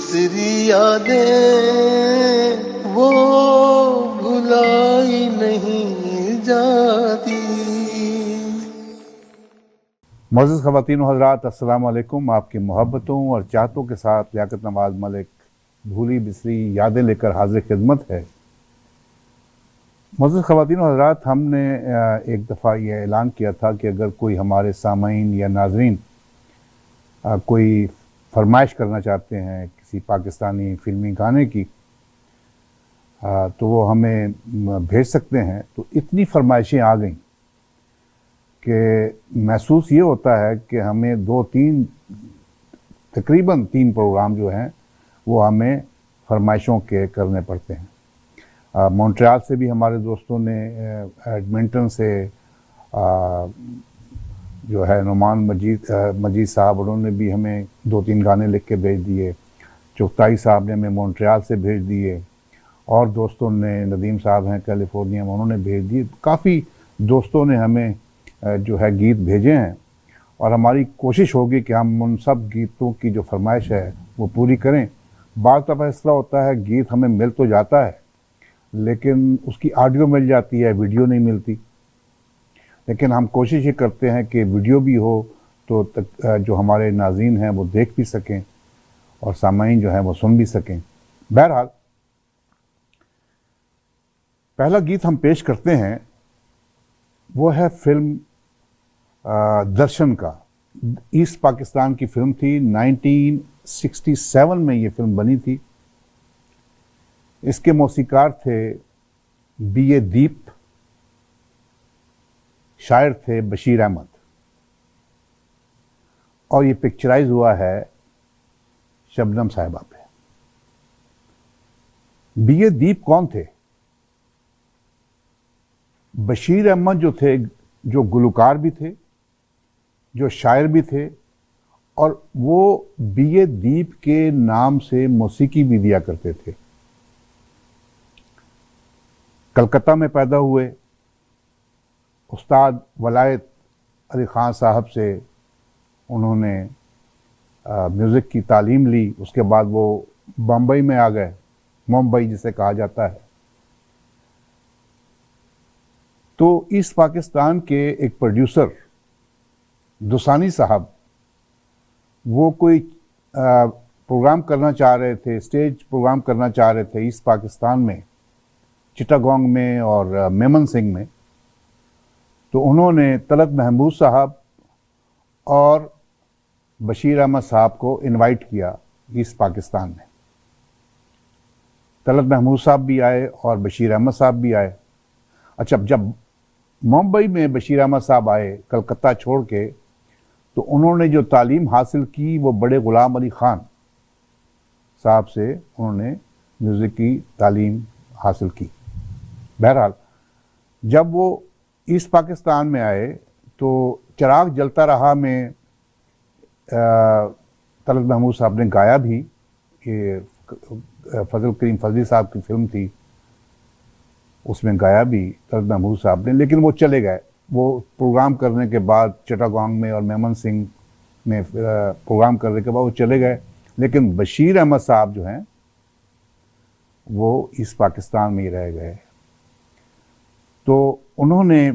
बिसरी यादें वो भुलाई नहीं जाती। मोअज़्ज़ज़ ख़वातीन व हज़रात, अस्सलाम वालेकुम। आपकी मोहब्बतों और चाहतों के साथ लियाकत नवाज़ मलिक भूली बिसरी यादें लेकर हाज़िर खिदमत है। मोअज़्ज़ज़ ख़वातीन व हज़रात, हमने एक दफ़ा ये ऐलान किया था कि अगर कोई हमारे सामाईन या नाज़रीन कोई फरमाइश करना चाहते हैं किसी पाकिस्तानी फ़िल्मी गाने की, तो वो हमें भेज सकते हैं। तो इतनी फरमाइशें आ गईं कि महसूस ये होता है कि हमें तकरीबन तीन प्रोग्राम जो हैं वो हमें फरमाइशों के करने पड़ते हैं। मॉन्ट्रियल से भी हमारे दोस्तों ने, एडमिंटन से जो है नुमान मजीद साहब, उन्होंने भी हमें 2-3 गाने लिख के भेज दिए। चुगताई साहब ने हमें मॉन्ट्रियल से भेज दिए, और दोस्तों ने, नदीम साहब हैं कैलिफोर्निया में, उन्होंने भेज दिए। काफ़ी दोस्तों ने हमें जो है गीत भेजे हैं, और हमारी कोशिश होगी कि हम उन सब गीतों की जो फरमाइश है वो पूरी करें। बाज़ दफ़ा इस तरह होता है गीत हमें मिल तो जाता है लेकिन उसकी ऑडियो मिल जाती है, वीडियो नहीं मिलती। लेकिन हम कोशिश ये करते हैं कि वीडियो भी हो तो जो हमारे नाज़रीन हैं वो देख भी सकें और सामाईन जो हैं वो सुन भी सकें। बहरहाल, पहला गीत हम पेश करते हैं वो है फिल्म दर्शन का। ईस्ट पाकिस्तान की फिल्म थी, 1967 में ये फिल्म बनी थी। इसके मौसीकार थे B.A. दीप, शायर थे बशीर अहमद, और ये पिक्चराइज हुआ है शबनम साहिबा पे। B.A. दीप कौन थे? बशीर अहमद जो थे, जो गुलकार भी थे, जो शायर भी थे, और वो B.A. दीप के नाम से मौसीकी भी दिया करते थे। कलकत्ता में पैदा हुए, उस्ताद वलायत अली ख़ान साहब से उन्होंने म्यूज़िक की तालीम ली। उसके बाद वो बम्बई में आ गए, मुंबई जिसे कहा जाता है। तो ईस्ट पाकिस्तान के एक प्रोड्यूसर दुसानी साहब, वो कोई प्रोग्राम करना चाह रहे थे, स्टेज प्रोग्राम करना चाह रहे थे ईस्ट पाकिस्तान में, चिटागोंग में और मेमन सिंह में। तो उन्होंने तलत महमूद साहब और बशीर अहमद साहब को इनवाइट किया ईस्ट पाकिस्तान में। तलत महमूद साहब भी आए और बशीर अहमद साहब भी आए। अच्छा, जब मुंबई में बशीर अहमद साहब आए कलकत्ता छोड़ के, तो उन्होंने जो तालीम हासिल की वो बड़े ग़ुलाम अली ख़ान साहब से उन्होंने म्यूज़िक की तालीम हासिल की। बहरहाल, जब वो ईस्ट पाकिस्तान में आए तो चिराग जलता रहा में तलत महमूद साहब ने गाया भी। ये फजल करीम फजली साहब की फिल्म थी, उसमें गाया भी तलत महमूद साहब ने। लेकिन वो चले गए। वो प्रोग्राम करने के बाद चिटागोंग में और मेमन सिंह में प्रोग्राम करने के बाद वो चले गए। लेकिन बशीर अहमद साहब जो हैं वो ईस्ट पाकिस्तान में ही रह गए। तो उन्होंने,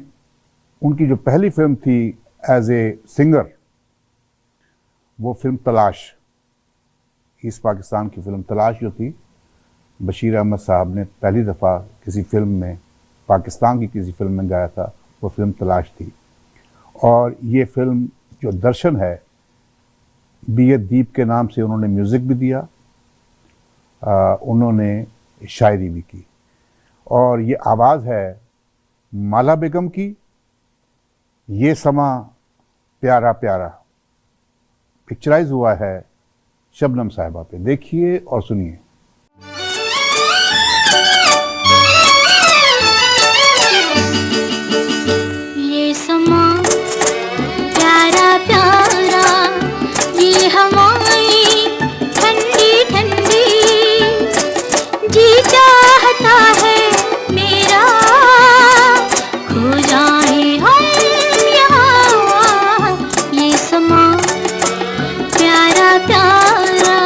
उनकी जो पहली फिल्म थी एज ए सिंगर, वो फिल्म तलाश, ईस्ट पाकिस्तान की फिल्म तलाश जो थी, बशीर अहमद साहब ने पहली दफ़ा किसी फिल्म में, पाकिस्तान की किसी फिल्म में गाया था, वो फिल्म तलाश थी। और ये फिल्म जो दर्शन है, B.A. दीप के नाम से उन्होंने म्यूज़िक भी दिया, उन्होंने शायरी भी की। और ये आवाज़ है माला बेगम की। ये समा प्यारा प्यारा पिक्चराइज हुआ है शबनम साहिबा पे। देखिए और सुनिए। ये समा प्यारा प्यारा, ये हवाएं ठंडी ठंडी, जी चाहता है मेरा खो जाए हम यहाँ। ये समा प्यारा प्यारा,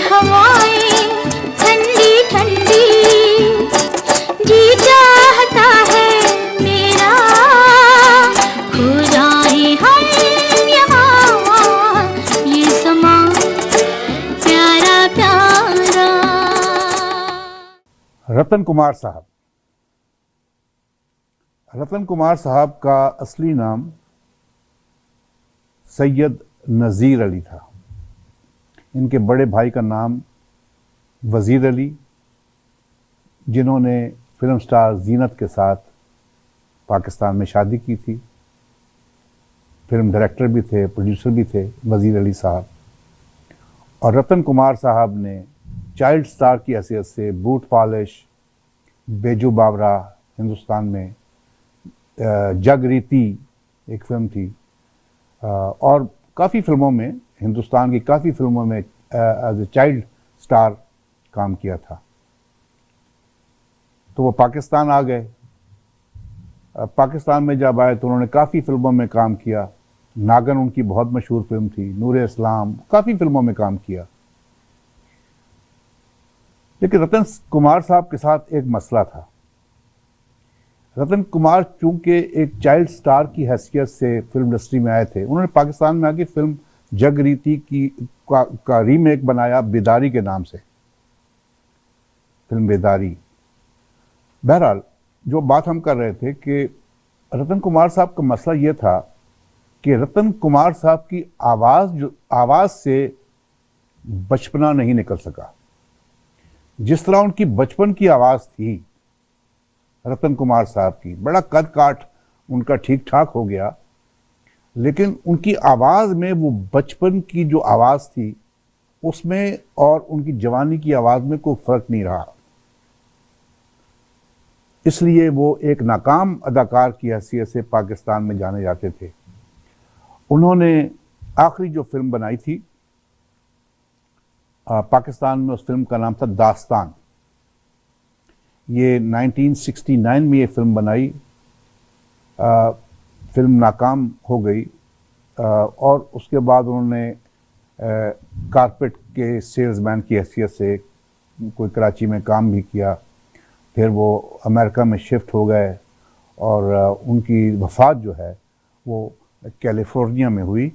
हवाएं ठंडी ठंडी, जी चाहता है मेरा खो जाए हम यहाँ, ये समा प्यारा प्यारा। रतन कुमार साहब। रतन कुमार साहब का असली नाम सैयद नज़ीर अली था। इनके बड़े भाई का नाम वज़ीर अली, जिन्होंने फिल्म स्टार जीनत के साथ पाकिस्तान में शादी की थी। फिल्म डायरेक्टर भी थे, प्रोड्यूसर भी थे वज़ीर अली साहब। और रतन कुमार साहब ने चाइल्ड स्टार की हैसियत से बूट पॉलिश, बेजू बावरा, हिंदुस्तान में जगरीती एक फिल्म थी, और काफ़ी फिल्मों में, हिंदुस्तान की काफ़ी फिल्मों में एज ए चाइल्ड स्टार काम किया था। तो वो पाकिस्तान आ गए। पाकिस्तान में जब आए तो उन्होंने काफ़ी फिल्मों में काम किया। नागन उनकी बहुत मशहूर फिल्म थी, नूर इस्लाम, काफ़ी फिल्मों में काम किया। लेकिन रतन कुमार साहब के साथ एक मसला था। रतन कुमार चूंकि एक चाइल्ड स्टार की हैसियत से फिल्म इंडस्ट्री में आए थे, उन्होंने पाकिस्तान में आके फिल्म जगरीती का रीमेक बनाया बेदारी के नाम से, फिल्म बेदारी। बहरहाल जो बात हम कर रहे थे कि रतन कुमार साहब का मसला ये था कि रतन कुमार साहब की आवाज़ से बचपना नहीं निकल सका। जिस तरह उनकी बचपन की आवाज़ थी रतन कुमार साहब की, बड़ा कद काठ उनका ठीक ठाक हो गया, लेकिन उनकी आवाज़ में वो बचपन की जो आवाज़ थी उसमें और उनकी जवानी की आवाज़ में कोई फ़र्क नहीं रहा। इसलिए वो एक नाकाम अदाकार की हैसियत से पाकिस्तान में जाने जाते थे। उन्होंने आखिरी जो फिल्म बनाई थी पाकिस्तान में, उस फिल्म का नाम था दास्तान। ये 1969 में ये फिल्म बनाई। फिल्म नाकाम हो गई, और उसके बाद उन्होंने कारपेट के सेल्समैन की हैसियत से कोई कराची में काम भी किया। फिर वो अमेरिका में शिफ्ट हो गए, और उनकी वफ़ात जो है वो कैलिफोर्निया में हुई।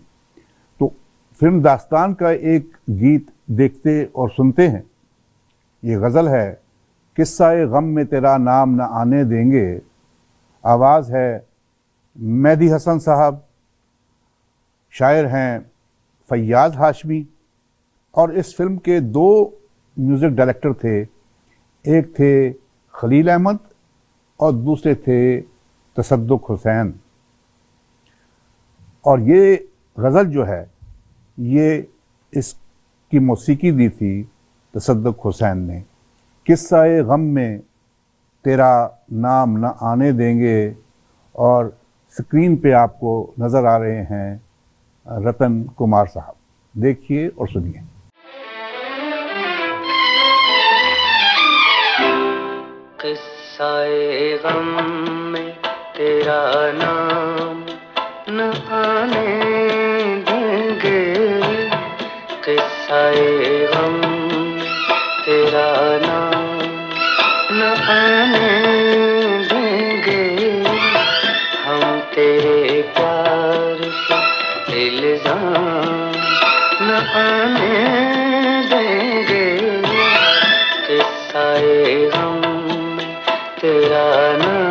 तो फिल्म दास्तान का एक गीत देखते और सुनते हैं। ये गज़ल है, किस्सा-ए गम में तेरा नाम न आने देंगे। आवाज़ है मेहदी हसन साहब, शायर हैं फैयाज़ हाशमी, और इस फिल्म के दो म्यूज़िक डायरेक्टर थे। एक थे खलील अहमद और दूसरे थे तसद्दुक़ हुसैन। और ये गज़ल जो है ये इसकी मौसीकी दी थी तसद्दुक़ हुसैन ने। किस्सा-ए गम में तेरा नाम न आने देंगे, और स्क्रीन पे आपको नज़र आ रहे हैं रतन कुमार साहब। देखिए और सुनिए। किस्सा-ए गम में तेरा नाम न आने देंगे, किस्सा-ए गम में तेरा नाम न आने देंगे। हम तेरे प्यार पे इल्ज़ाम न आने देंगे, किस्सा-ए गम में तेरा नाम।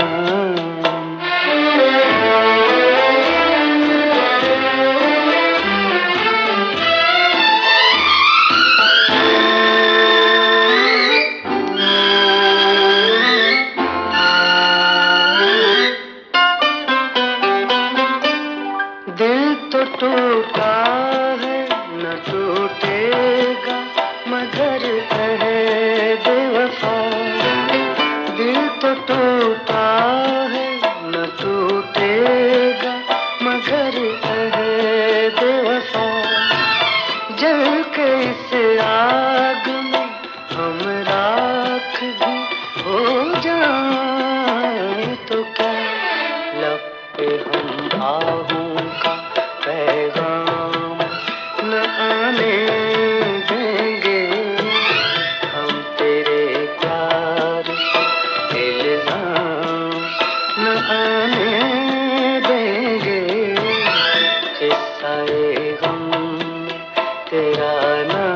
दिल तो टूटा है न टूटेगा मगर है बेवफा। दिल तो टूटा है न टूटेगा मगर है बेवफा। जल के इस आग में हम राख भी हो जाए तो क्या, लब पे हम आहूं का पैगाम न आने देंगे, गम तेरा नाम।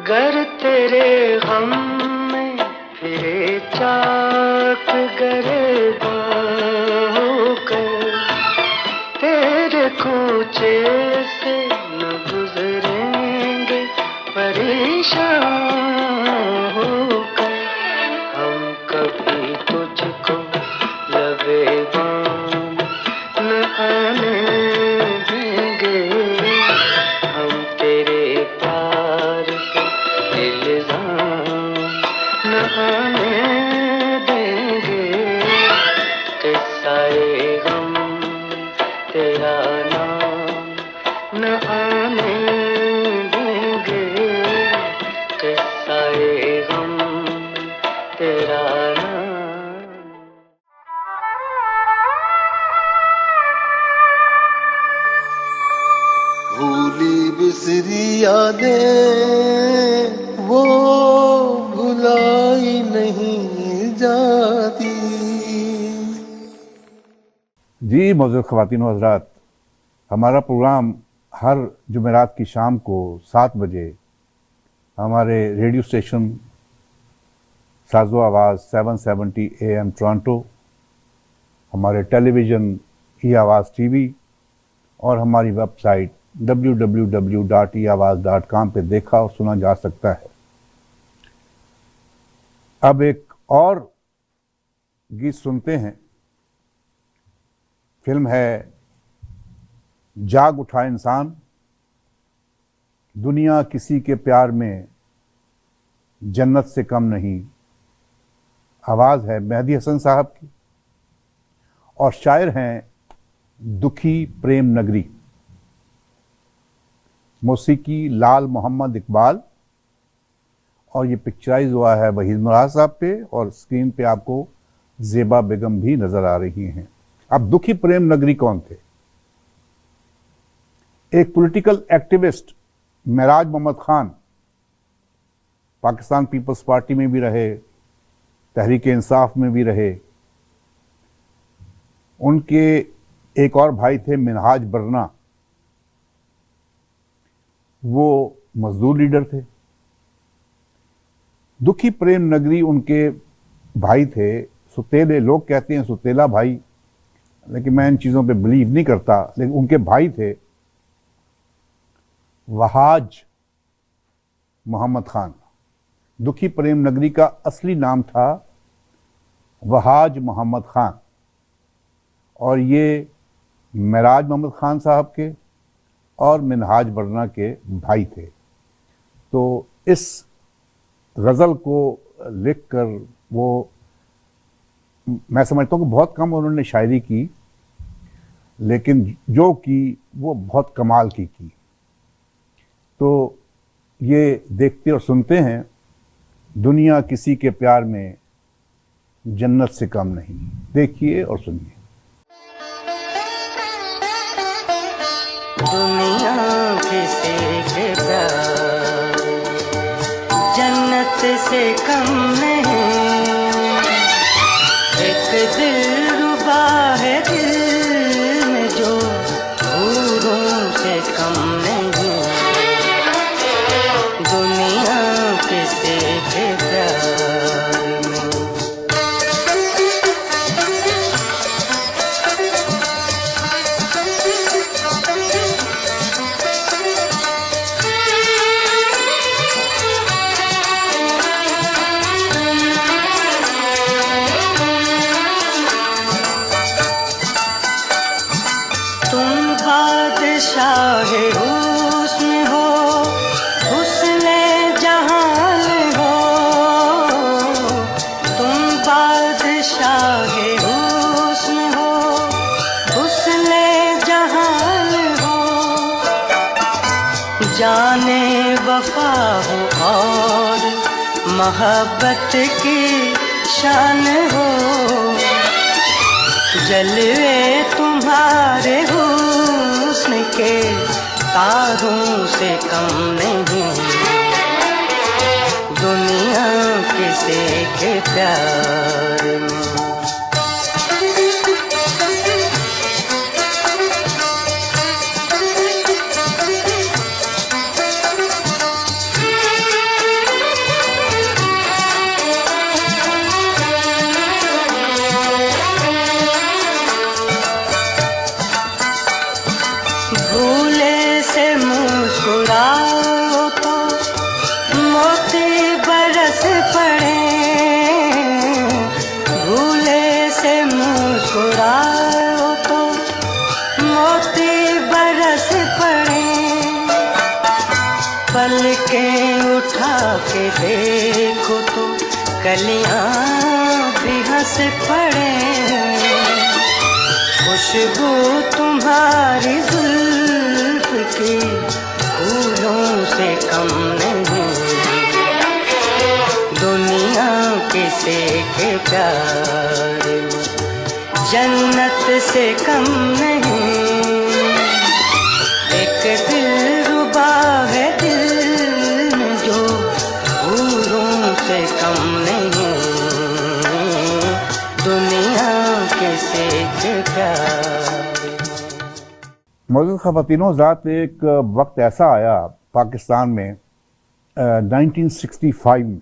गर तेरे गम में फिरे चाक गर्दां होकर, तेरे कूचे से न गुजरेंगे परेशान होकर। हम कभी तुझको लबे बाम न आने देंगे, हम तेरे प्यार पे इल्जाम न आने देंगे। किस्सा-ए गम तेरा नाम न आने देंगे, किस्सा-ए गम तेरा नाम। भूली बिसरी यादें वो भुलाई नहीं जाती। जी मौजूद ख़वातीन व हज़रात, हमारा प्रोग्राम हर जुमेरात की शाम को 7 बजे हमारे रेडियो स्टेशन साज़ो आवाज़ 770 AM टोरंटो, हमारे टेलीविज़न ई आवाज़ टीवी और हमारी वेबसाइट www.eawaz.com पे देखा और सुना जा सकता है। अब एक और गीत सुनते हैं। फिल्म है जाग उठा इंसान, दुनिया किसी के प्यार में जन्नत से कम नहीं। आवाज़ है मेहदी हसन साहब की और शायर हैं दुखी प्रेम नगरी। मौसीकी लाल मोहम्मद इकबाल और ये पिक्चराइज हुआ है वहीद मुराद साहब पे और स्क्रीन पे आपको ज़ेबा बेगम भी नज़र आ रही हैं। अब दुखी प्रेम नगरी कौन थे? एक पॉलिटिकल एक्टिविस्ट महराज मोहम्मद खान, पाकिस्तान पीपल्स पार्टी में भी रहे, तहरीक इंसाफ में भी रहे। उनके एक और भाई थे मिनहाज बरना, वो मजदूर लीडर थे। दुखी प्रेम नगरी उनके भाई थे, सुतेले, लोग कहते हैं सुतेला भाई, लेकिन मैं इन चीज़ों पे बिलीव नहीं करता। लेकिन उनके भाई थे वहाज मोहम्मद खान। दुखी प्रेम नगरी का असली नाम था वहाज मोहम्मद खान और ये महराज मोहम्मद खान साहब के और मिनहाज बरना के भाई थे। तो इस गज़ल को लिखकर वो, मैं समझता हूँ कि बहुत कम उन्होंने शायरी की, लेकिन जो की वो बहुत कमाल की। तो ये देखते और सुनते हैं, दुनिया किसी के प्यार में जन्नत से कम नहीं। देखिए और सुनिए। दुनिया किसी के प्यार जन्नत से कम नहीं। एक दिलरुबा है दिल में जो हूरों से कम नहीं। दुनिया किसी के प्यार में शाहे हुस्न हो, हुस्ने जहान हो। तुम बादशाहे हुस्न हो, हुस्ने जहान हो। जाने वफा हो और मोहब्बत की शान हो। जलवे तुम्हारे हुस्न के तारों से कम नहीं, दुनिया किसे के प्यार में। भूले से मुस्कुराओ तो मोती बरस पड़े, भूले से मुस्कुराओ तो मोती बरस पड़े, पलकें उठा के देखो तो कलियां भी हंस पड़े, खुशबू तुम्हारी जुल्फ की फूलों से कम नहीं, दुनिया किसे के प्यार में, जन्नत से कम नहीं, एक दिलरुबा है दिल में जो फूलों से कम नहीं, दुनिया किसे के प्यार। मौजूद ख़वातीनो ज़ात, एक वक्त ऐसा आया पाकिस्तान में 1965 में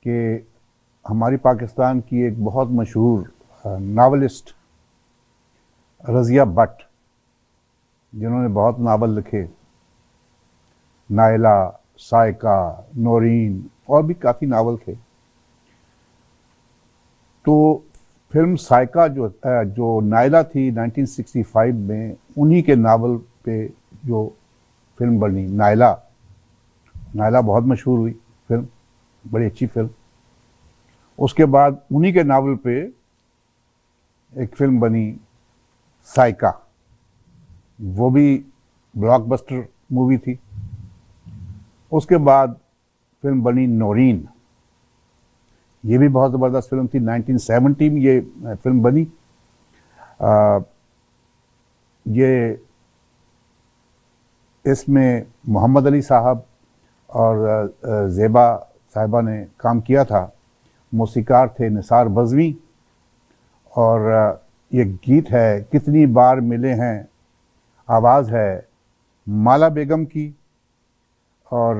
कि हमारी पाकिस्तान की एक बहुत मशहूर नावलिस्ट रज़िया भट्ट, जिन्होंने बहुत नावल लिखे, नायला, साइका, नौरीन और भी काफ़ी नावल थे, तो फिल्म साइका जो नायला थी 1965 में, उन्हीं के नावल पे जो फिल्म बनी नायला बहुत मशहूर हुई फिल्म, बड़ी अच्छी फिल्म। उसके बाद उन्हीं के नावल पे एक फिल्म बनी साइका, वो भी ब्लॉकबस्टर मूवी थी। उसके बाद फिल्म बनी नौरीन, ये भी बहुत ज़बरदस्त फिल्म थी। 1970 में ये फिल्म बनी। ये इसमें मोहम्मद अली साहब और ज़ेबा साहिबा ने काम किया था। मौसीकार थे निसार बज़वी, और ये गीत है कितनी बार मिले हैं, आवाज़ है माला बेगम की, और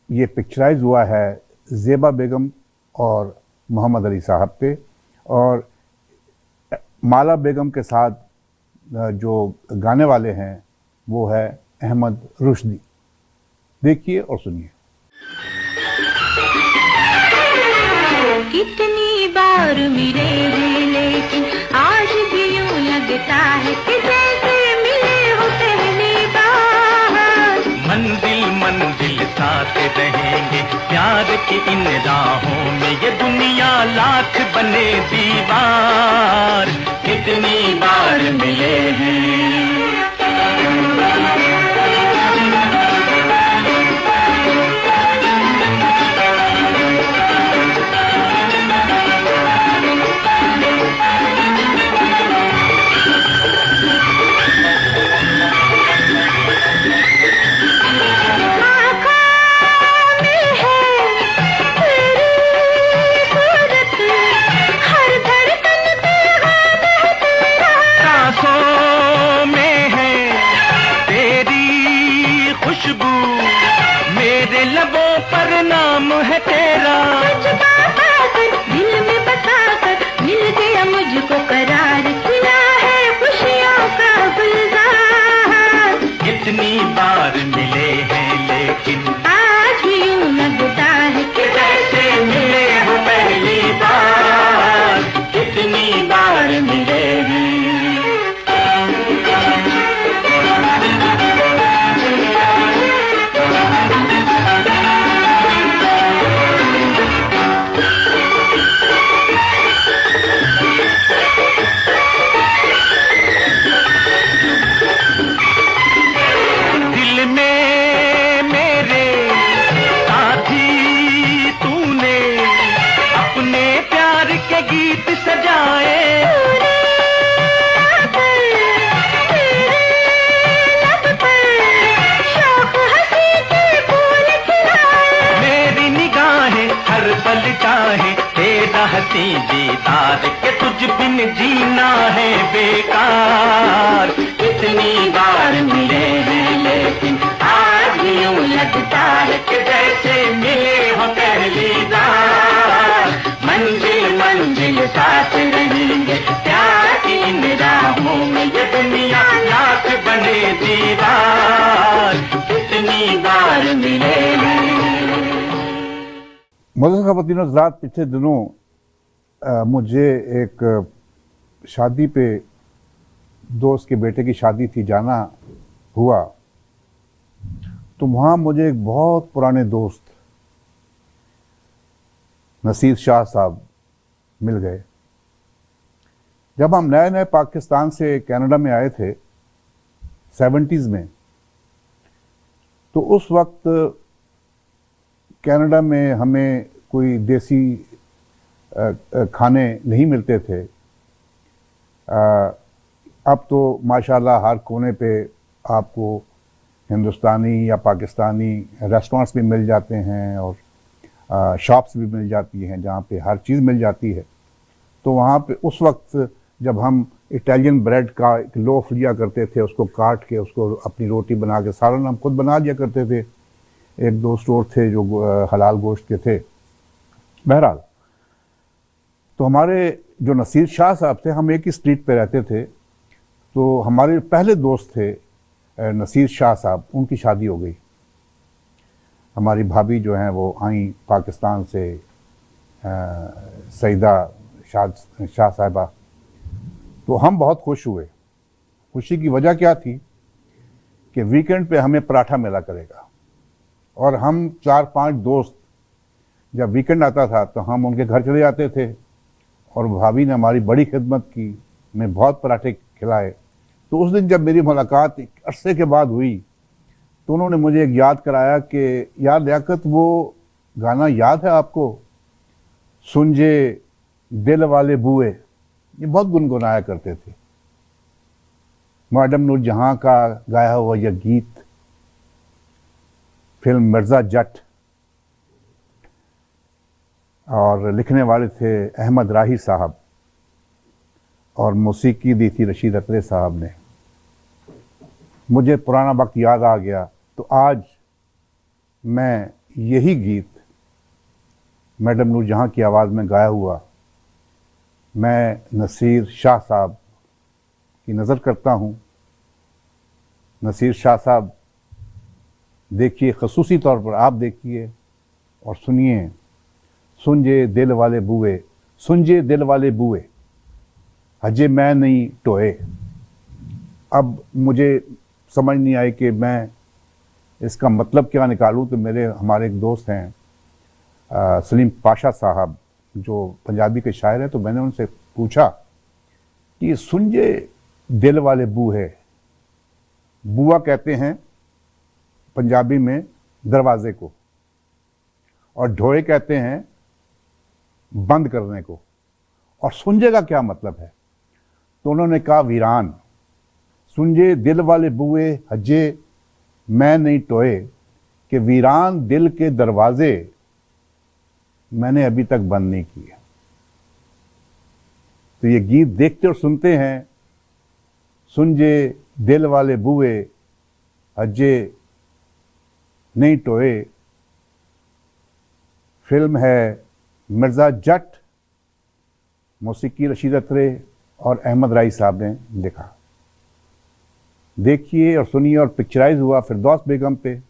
ये पिक्चराइज हुआ है ज़ेबा बेगम और मोहम्मद अली साहब पे, और माला बेगम के साथ जो गाने वाले हैं वो है अहमद रुश्दी। देखिए और सुनिए। कितनी बार मिले हैं लेकिन आज भी यूं लगता है कि जैसे मिले हो पहली बार। मंजिल मंजिल साथ रहेंगे प्यार की इन राहों में, ये दुनिया लाख बने दीवार। कितनी बार मिले हैं। पर नाम है तेरा, दिल में बसाकर मिल गया मुझको करार, खिला है खुशियों का गुलजार। कितनी बार मिले हैं लेकिन आज भी यूं लगता है कि जैसे मिले हो पहली बार। कितनी बार मिले हैं। हंसी दीदार के तुझ बिन जीना है बेकार। इतनी बार मिले हैं लेकिन आज भी यूं लगता है कि जैसे मिले हो पहली बार। मंजिल मंजिल साथ रहेंगे प्यार की इन राहों में, ये दुनिया लाख बने दीवार। इतनी बार मिले हैं। मोअज़्ज़ज़ ख़वातीन व हज़रात, पिछले दिनों मुझे एक शादी पे, दोस्त के बेटे की शादी थी, जाना हुआ। तो वहाँ मुझे एक बहुत पुराने दोस्त नसीर शाह साहब मिल गए। जब हम नए नए पाकिस्तान से कनाडा में आए थे 70s में, तो उस वक्त कनाडा में हमें कोई देसी खाने नहीं मिलते थे। अब तो माशाल्लाह हर कोने पे आपको हिंदुस्तानी या पाकिस्तानी रेस्टोरेंट्स भी मिल जाते हैं और शॉप्स भी मिल जाती हैं जहाँ पे हर चीज़ मिल जाती है। तो वहाँ पे उस वक्त जब हम इटालियन ब्रेड का एक लोफ लिया करते थे, उसको काट के उसको अपनी रोटी बना के, सालन हम खुद बना लिया करते थे। एक दो स्टोर थे जो हलाल गोश्त के थे। बहरहाल, तो हमारे जो नसीर शाह साहब थे, हम एक ही स्ट्रीट पे रहते थे। तो हमारे पहले दोस्त थे नसीर शाह साहब, उनकी शादी हो गई। हमारी भाभी जो हैं वो आई पाकिस्तान से, सईदा शाह साहिबा। तो हम बहुत खुश हुए। खुशी की वजह क्या थी कि वीकेंड पे हमें पराठा मिला करेगा, और हम 4-5 दोस्त जब वीकेंड आता था तो हम उनके घर चले जाते थे, और भाभी ने हमारी बड़ी खिदमत की, हमें बहुत पराठे खिलाए। तो उस दिन जब मेरी मुलाकात एक अरसे के बाद हुई, तो उन्होंने मुझे एक याद कराया कि यार लियाकत, वो गाना याद है आपको, सुनजे दिल वाले बुए? ये बहुत गुनगुनाया करते थे। मैडम नूर जहां का गाया हुआ यह गीत फिल्म मिर्ज़ा जट, और लिखने वाले थे अहमद राही साहब, और मौसीकी दी थी रशीद अतरे साहब ने। मुझे पुराना वक्त याद आ गया। तो आज मैं यही गीत मैडम नूर जहां की आवाज़ में गाया हुआ, मैं नसीर शाह साहब की नज़र करता हूँ। नसीर शाह साहब देखिए, ख़ुसूसी तौर पर आप देखिए और सुनिए। सुनजे दिल वाले बुए, सुनजे दिल वाले बुए, हजे मैं नहीं टोए। अब मुझे समझ नहीं आई कि मैं इसका मतलब क्या निकालूं। तो हमारे एक दोस्त हैं सलीम पाशा साहब, जो पंजाबी के शायर हैं। तो मैंने उनसे पूछा कि सुनजे दिल वाले बूहे, बुआ कहते हैं पंजाबी में दरवाजे को, और ढोए कहते हैं बंद करने को, और सुनजे का क्या मतलब है? तो उन्होंने कहा वीरान। सुनजे दिल वाले बुए हजे मैं नहीं टोए, कि वीरान दिल के दरवाजे मैंने अभी तक बंद नहीं किए। तो ये गीत देखते और सुनते हैं। सुनजे दिल वाले बुए हजे नहीं टोए, फिल्म है मिर्ज़ा जट, मौसीकी रशीद अतरे और अहमद राही साहब ने लिखा। देखिए और सुनिए, और पिक्चराइज हुआ फिरदौस बेगम पे।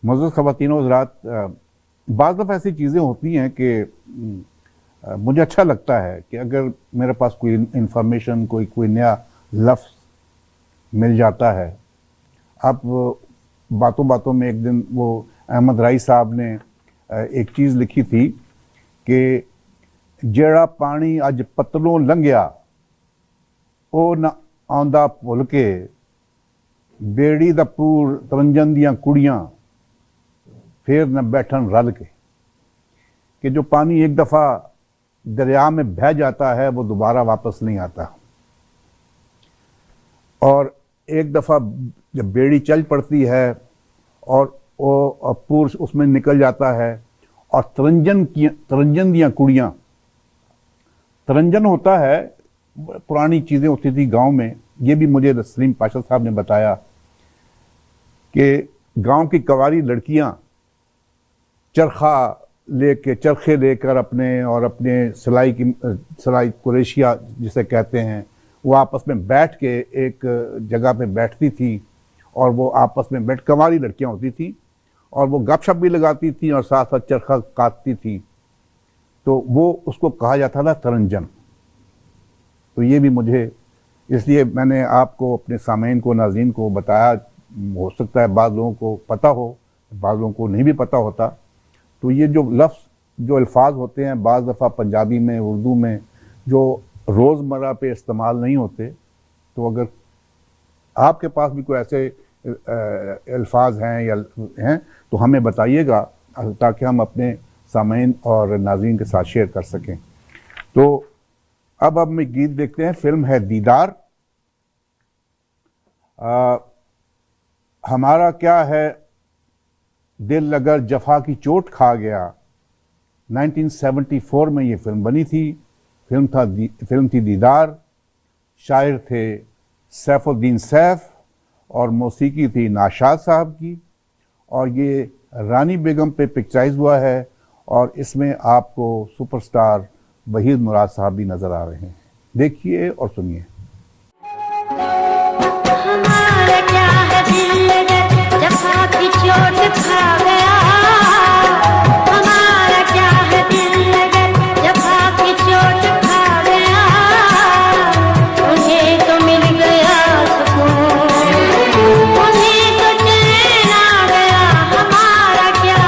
मौजूद ख़वातीन हज़रात, बाज़ दफ़ा ऐसी चीज़ें होती हैं कि मुझे अच्छा लगता है कि अगर मेरे पास कोई इंफॉर्मेशन, कोई नया लफ्ज़ मिल जाता है। अब बातों बातों में एक दिन वो अहमद राई साहब ने एक चीज़ लिखी थी कि जेड़ा पानी अज पतलों लंघिया ओ न आंदा भुल के, बेड़ी दा पूर तरंजन दियां कुड़ियां फिर न बैठन रल के। कि जो पानी एक दफ़ा दरिया में बह जाता है वो दोबारा वापस नहीं आता, और एक दफ़ा जब बेड़ी चल पड़ती है और वो पूर उसमें निकल जाता है, और तरंजन दियां कुड़ियां, तरंजन होता है, पुरानी चीज़ें होती थी गांव में। ये भी मुझे सलीम पाशा साहब ने बताया कि गांव की कवारी लड़कियां चरखे लेकर अपने सिलाई कुरेशिया जिसे कहते हैं, वो आपस में बैठ के एक जगह पे बैठती थी, और वो आपस में बैठ, कवारी लड़कियां होती थी, और वो गपशप भी लगाती थी और साथ साथ चरखा काटती थी। तो वो उसको कहा जाता था तरंजन। तो ये भी मुझे, इसलिए मैंने आपको, अपने सामईन को, नाज़रीन को बताया। हो सकता है बाज़ लोगों को पता हो, बाज़ लोगों को नहीं भी पता होता। तो ये जो लफ्ज़, जो अल्फाज होते हैं बाज़ दफ़ा पंजाबी में, उर्दू में, जो रोज़मर्रा पे इस्तेमाल नहीं होते, तो अगर आपके पास भी कोई ऐसे अल्फाज हैं या हैं तो हमें बताइएगा, ताकि हम अपने सामईन और नाज़रीन के साथ शेयर कर सकें। तो अब हम एक गीत देखते हैं। फिल्म है दीदार। हमारा क्या है दिल अगर जफा की चोट खा गया, 1974 में ये फिल्म बनी थी। फिल्म थी दीदार। शायर थे सैफुद्दीन सैफ और मौसीकी थी नाशाद साहब की, और ये रानी बेगम पे पिक्चराइज हुआ है, और इसमें आपको सुपरस्टार वहीद मुराद साहब भी नजर आ रहे हैं। देखिए और सुनिए। हमारा क्या है दिल अगर जफा की चोट खा गया, हमारा क्या है दिल अगर जफा की चोट खा गया, उन्हें तो मिल गया सुकून, उन्हें तो चैन आ गया। हमारा क्या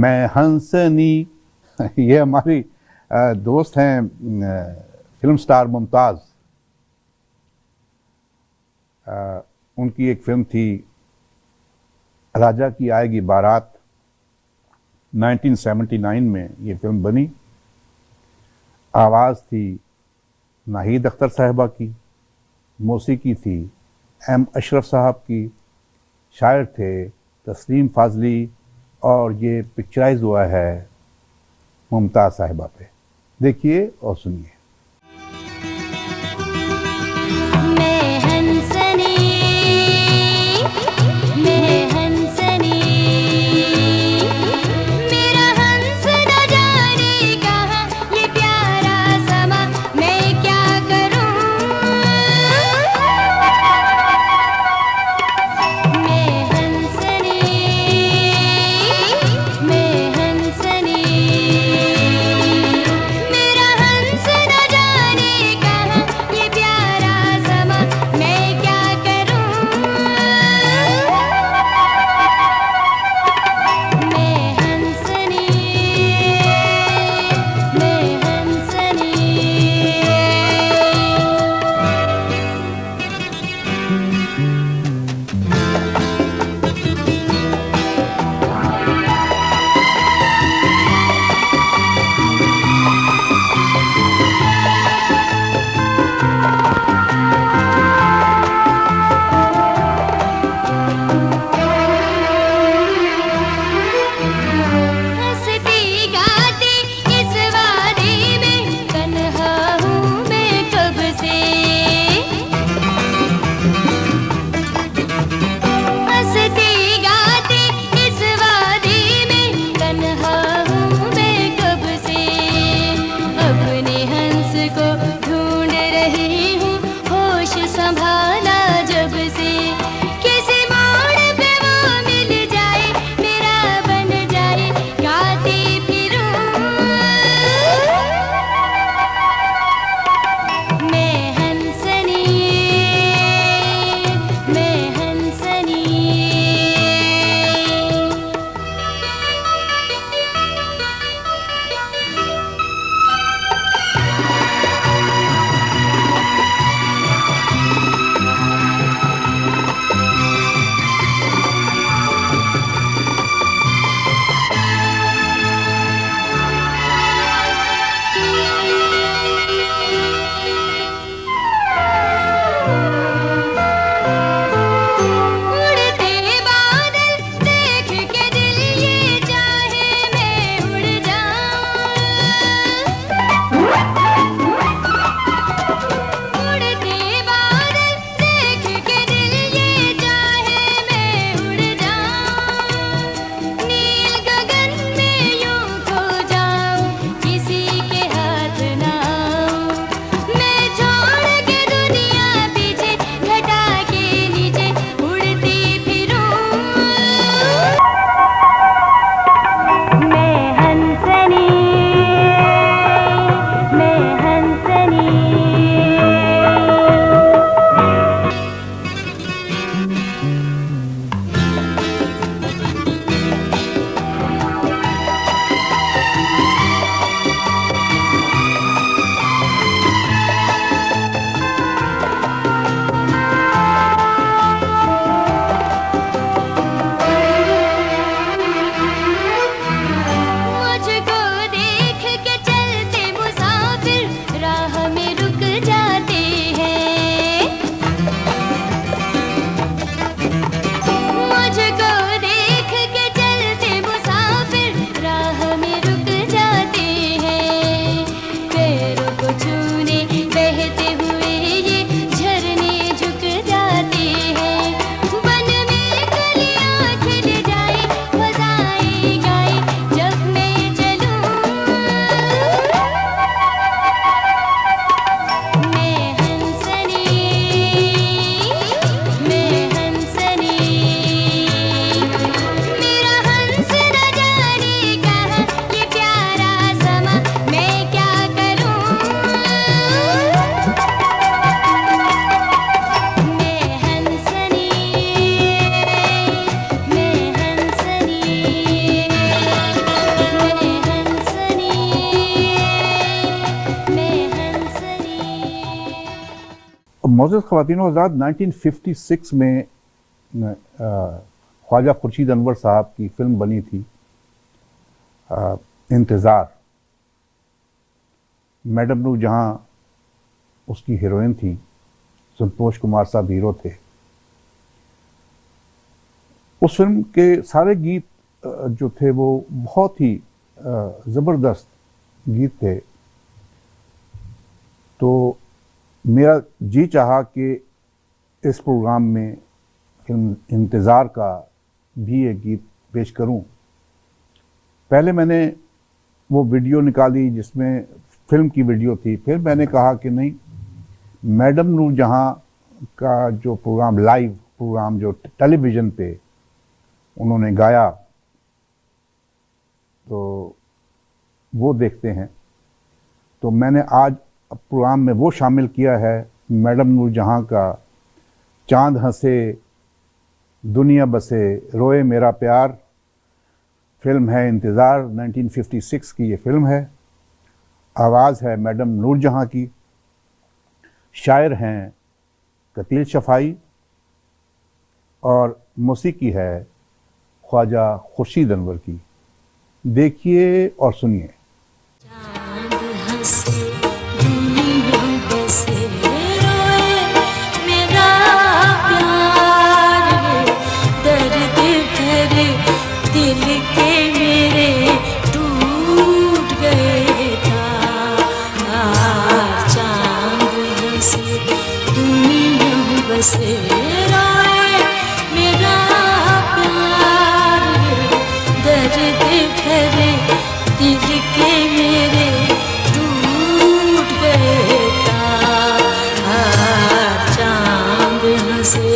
मैं हंसनी। ये हमारी दोस्त हैं फिल्म स्टार मुमताज़। उनकी एक फिल्म थी राजा की आएगी बारात, 1979 में ये फिल्म बनी। आवाज़ थी नाहीद अख्तर साहिबा की, मौसीकी थी एम अशरफ साहब की, शायर थे तस्लीम फाजली, और ये पिक्चराइज हुआ है मुमताज़ साहिबा पे। देखिए और सुनिए। मैं हंसनी, मैं हंसनी, मेरा हंस न जाने कहाँ ये प्यारा समा, मैं क्या करूं। मैं हंसनी, मैं हंसनी, मेरा हंस न मोअज़्ज़ज़ ख़वातीन व हज़रात, 1956 में ख्वाजा खुर्शीद अनवर साहब की फिल्म बनी थी इंतज़ार। मैडम नूरजहां उसकी हीरोइन थी, संतोष कुमार साहब हीरो थे। उस फिल्म के सारे गीत जो थे वो बहुत ही ज़बरदस्त गीत थे। तो मेरा जी चाहा कि इस प्रोग्राम में फिल्म इंतज़ार का भी एक गीत पेश करूं। पहले मैंने वो वीडियो निकाली जिसमें फिल्म की वीडियो थी, फिर मैंने कहा कि नहीं, मैडम नूरजहां का जो प्रोग्राम, लाइव प्रोग्राम जो टेलीविज़न पे उन्होंने गाया, तो वो देखते हैं। तो मैंने आज प्रोग्राम में वो शामिल किया है, मैडम नूरजहां का चांद हंसे दुनिया बसे रोए मेरा प्यार। फिल्म है इंतज़ार, 1956 की ये फिल्म है। आवाज़ है मैडम नूरजहां की, शायर हैं कतील शफ़ाई और मौसीकी है ख्वाजा खुर्शीद अनवर की। देखिए और सुनिए। चांद हंसे दुनिया बसे रोए मेरा प्यार, दर्द भरे दिल के मेरे टूट गए तार। चांद हंसे दुनिया बसे रोए मेरा प्यार, दर्द भरे दिल के मेरे टूट गए तार। चांद हंसे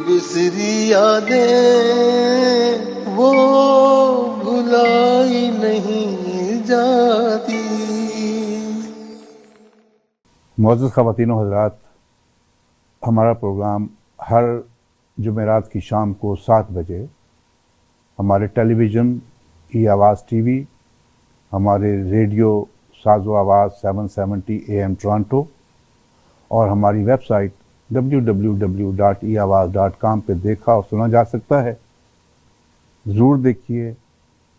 बिसरी यादें वो भुलाई नहीं जाती। मुअज़्ज़ज़ ख़वातीन व हज़रात, हमारा प्रोग्राम हर जुमेरात की शाम को 7 बजे हमारे टेलीविज़न ई आवाज़ टीवी, हमारे रेडियो साज़ो आवाज़ 770 AM टोरंटो और हमारी वेबसाइट www.eawaz.com पे देखा और सुना जा सकता है। ज़रूर देखिए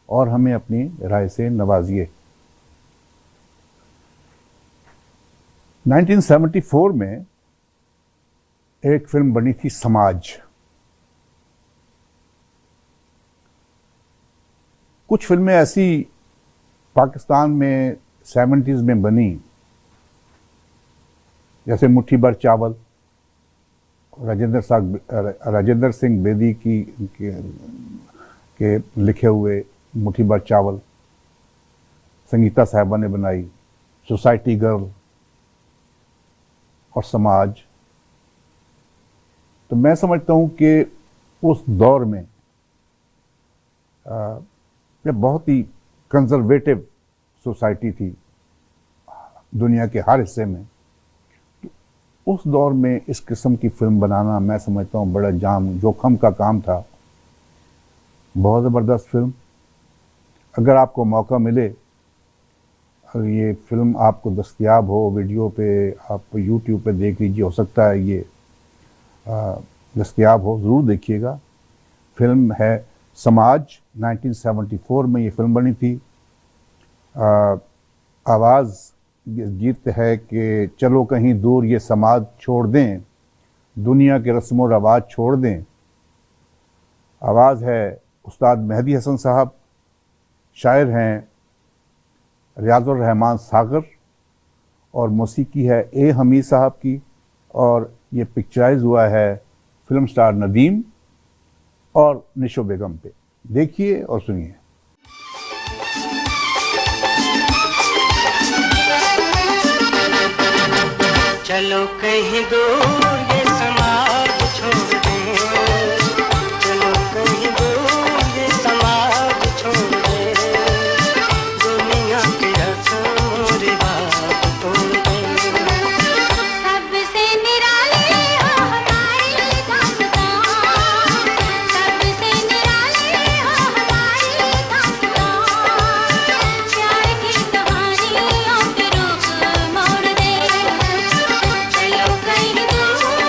और हमें अपनी राय से नवाजिए। 1974 में एक फिल्म बनी थी समाज। कुछ फिल्में ऐसी पाकिस्तान में 70s में बनी, जैसे मुट्ठी भर चावल, राजेंद्र सिंह बेदी के लिखे हुए मुट्ठी भर चावल, संगीता साहिबा ने बनाई, सोसाइटी गर्ल और समाज। तो मैं समझता हूँ कि उस दौर में यह बहुत ही कंजर्वेटिव सोसाइटी थी दुनिया के हर हिस्से में। उस दौर में इस किस्म की फिल्म बनाना मैं समझता हूँ बड़ा जोखम का काम था। बहुत ज़बरदस्त फिल्म। अगर आपको मौका मिले, अगर ये फिल्म आपको दस्तयाब हो वीडियो पे, आप YouTube पे देख लीजिए, हो सकता है ये दस्तयाब हो, ज़रूर देखिएगा। फिल्म है समाज। 1974 में ये फिल्म बनी थी। आवाज़ गीत है कि चलो कहीं दूर ये समाज छोड़ दें, दुनिया के रस्म व रवाज छोड़ दें। आवाज़ है उस्ताद मेहदी हसन साहब, शायर हैं रियाजुर रहमान सागर और मौसीकी है ए हमीद साहब की, और ये पिक्चराइज हुआ है फिल्म स्टार नदीम और निशो बेगम पे। देखिए और सुनिए। चलो कहीं दूर ये समाज छोड़ दे, चलो कहीं दूर ये समाज छोड़ दे, दुनिया के रस्म रिवाज तोड़ दे। सबसे निराले हो हमारे दास्तां, सबसे निराले हो हमारे दास्तां, प्यार की कहानियों पे रुख मोड़ दे। चलो कहीं दूर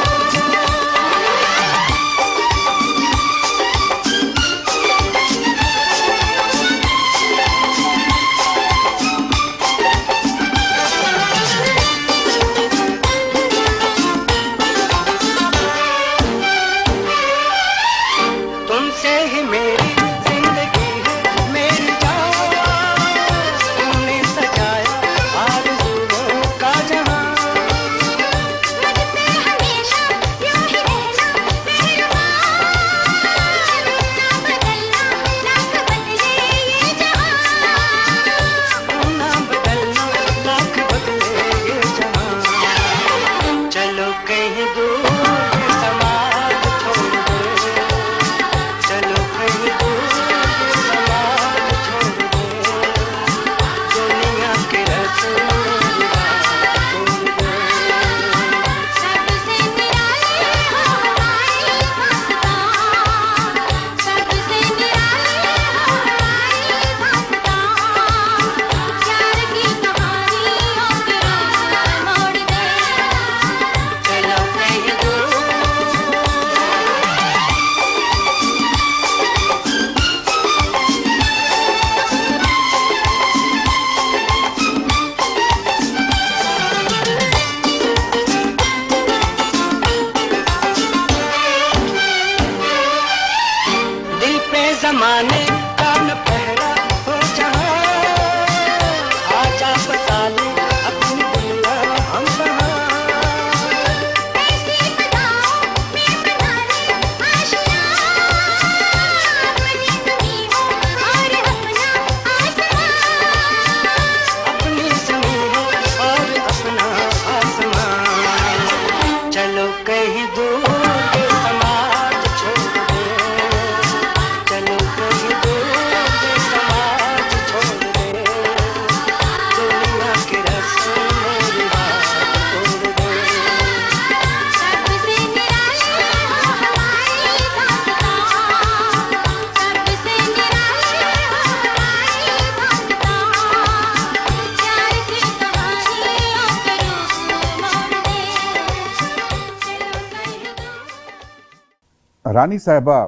रानी साहबा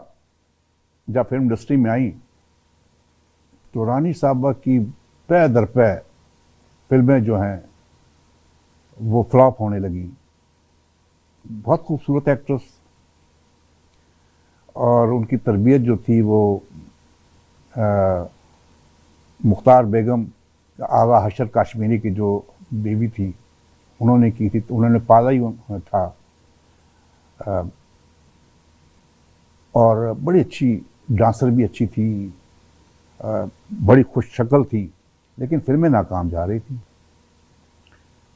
जब फिल्म इंडस्ट्री में आई तो रानी साहबा की पै दर पै फिल्में जो हैं वो फ्लॉप होने लगी। बहुत खूबसूरत एक्ट्रेस, और उनकी तरबियत जो थी वो मुख्तार बेगम आगा हशर काश्मीरी की जो बीवी थी उन्होंने की थी, तो उन्होंने पाला ही था। और बड़ी अच्छी डांसर भी अच्छी थी, बड़ी खुश शक्ल थी, लेकिन फिल्में नाकाम जा रही थी।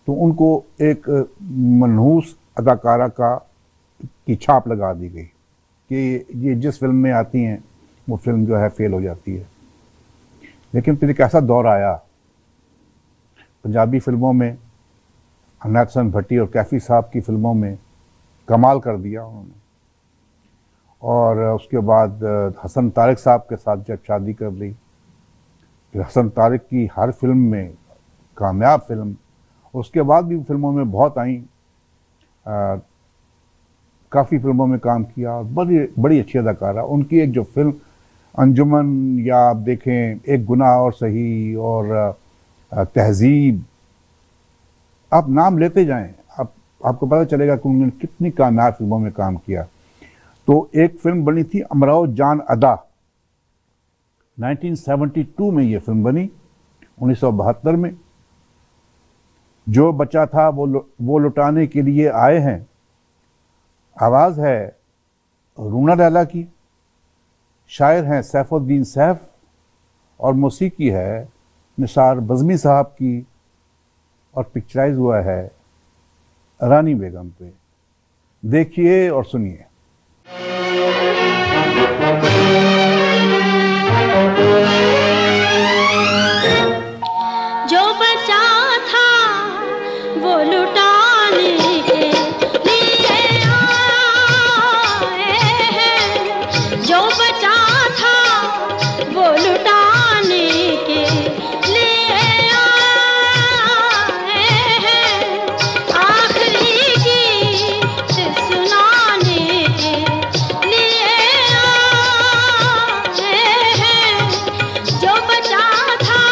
तो उनको एक मनहूस अदाकारा की छाप लगा दी गई कि ये जिस फिल्म में आती हैं वो फिल्म जो है फेल हो जाती है। लेकिन फिर एक ऐसा दौर आया पंजाबी फिल्मों में, अनायत हसन भट्टी और कैफी साहब की फिल्मों में कमाल कर दिया उन्होंने। और उसके बाद हसन तारिक साहब के साथ जब शादी कर ली, फिर हसन तारिक की हर फिल्म में कामयाब फिल्म, उसके बाद भी फिल्मों में बहुत आई, काफ़ी फिल्मों में काम किया और बड़ी बड़ी अच्छी अदाकारा। उनकी एक जो फिल्म अंजुमन, या आप देखें एक गुनाह और सही, और तहजीब, आप नाम लेते जाएं, आपको पता चलेगा कि उन्होंने कितनी कामयाब फिल्मों में काम किया। तो एक फिल्म बनी थी अमराओ जान अदा, 1972 में ये फिल्म बनी, 1972 में। जो बचा था वो लुटाने के लिए आए हैं, आवाज़ है रूना लैला की, शायर हैं सैफुद्दीन सैफ, और मौसीकी है निसार बज़मी साहब की, और पिक्चराइज हुआ है रानी बेगम पे। देखिए और सुनिए। जो बचा था वो लुटाने के लिए आए हैं, जो बचा था वो लुटाने के लिए आए हैं, आखिरी गीत सुनाने के लिए आए हैं, जो बचा था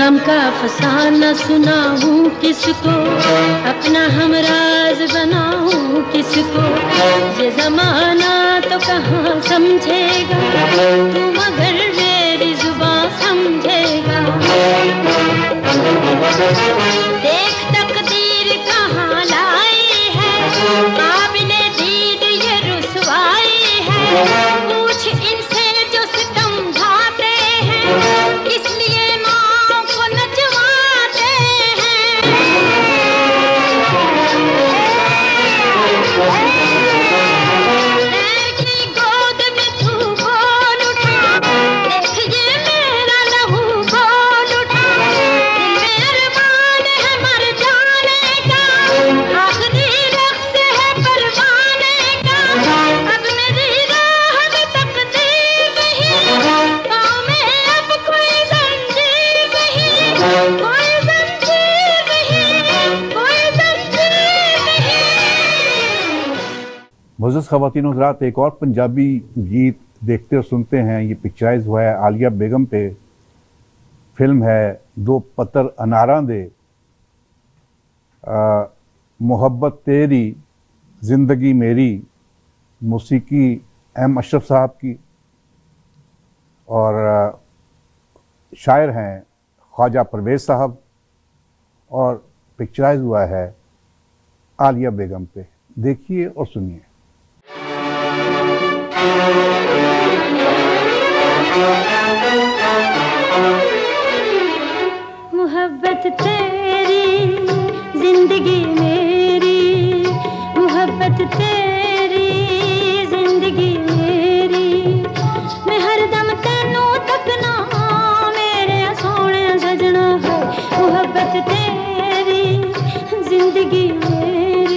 गम का फसाना सुनाऊं किसको, अपना हमराज बनाऊं किसको। ये जमाना तो कहाँ समझेगा, तू मगर मेरी जुबान समझेगा। देख तकदीर कहाँ लाई है, काबिले दीद ये रुसवाई है। पूछ इनसे जो सितम ढाते हैं, इसलिए माँ को नचवाते हैं। पैर की गोद में तू बोल उठा, देख ये मेरा लहू बोल उठा। दिल में अरमान है मर जाने का, आखिरी रक्त है परवाने का। अब मेरी राह में तकदीर नहीं, पाँव में अब कोई जंजीर नहीं, कोई जंजीर नहीं, कोई जंजीर नहीं। मुअज़्ज़ज़ ख़वातीन व हज़रात, एक और पंजाबी गीत देखते और सुनते हैं। ये पिक्चराइज हुआ है आलिया बेगम पे। फिल्म है दो पत्तर अनारां दे। मोहब्बत तेरी ज़िंदगी मेरी, मौसीकी एम अशरफ साहब की, और शायर हैं ख्वाजा परवेज़ साहब, और पिक्चराइज हुआ है आलिया बेगम पे। देखिए और सुनिए। मोहब्बत तेरी जिंदगी मेरी, मोहब्बत तेरी जिंदगी मेरी। मैं हरदम तेनू तकना मेरे सोने सजना है। मोहब्बत तेरी जिंदगी मेरी।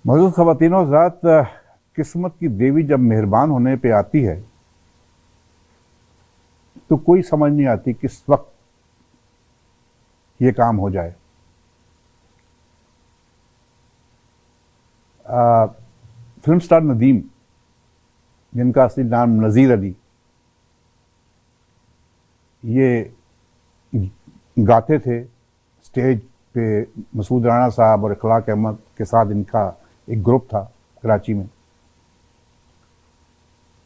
मौजूद ख़वातीनो हज़रात, किस्मत की देवी जब मेहरबान होने पे आती है तो कोई समझ नहीं आती किस वक्त ये काम हो जाए। फिल्म स्टार नदीम, जिनका असली नाम नज़ीर अली, ये गाते थे स्टेज पे। मसूद राना साहब और इखलाक अहमद के साथ इनका एक ग्रुप था कराची में।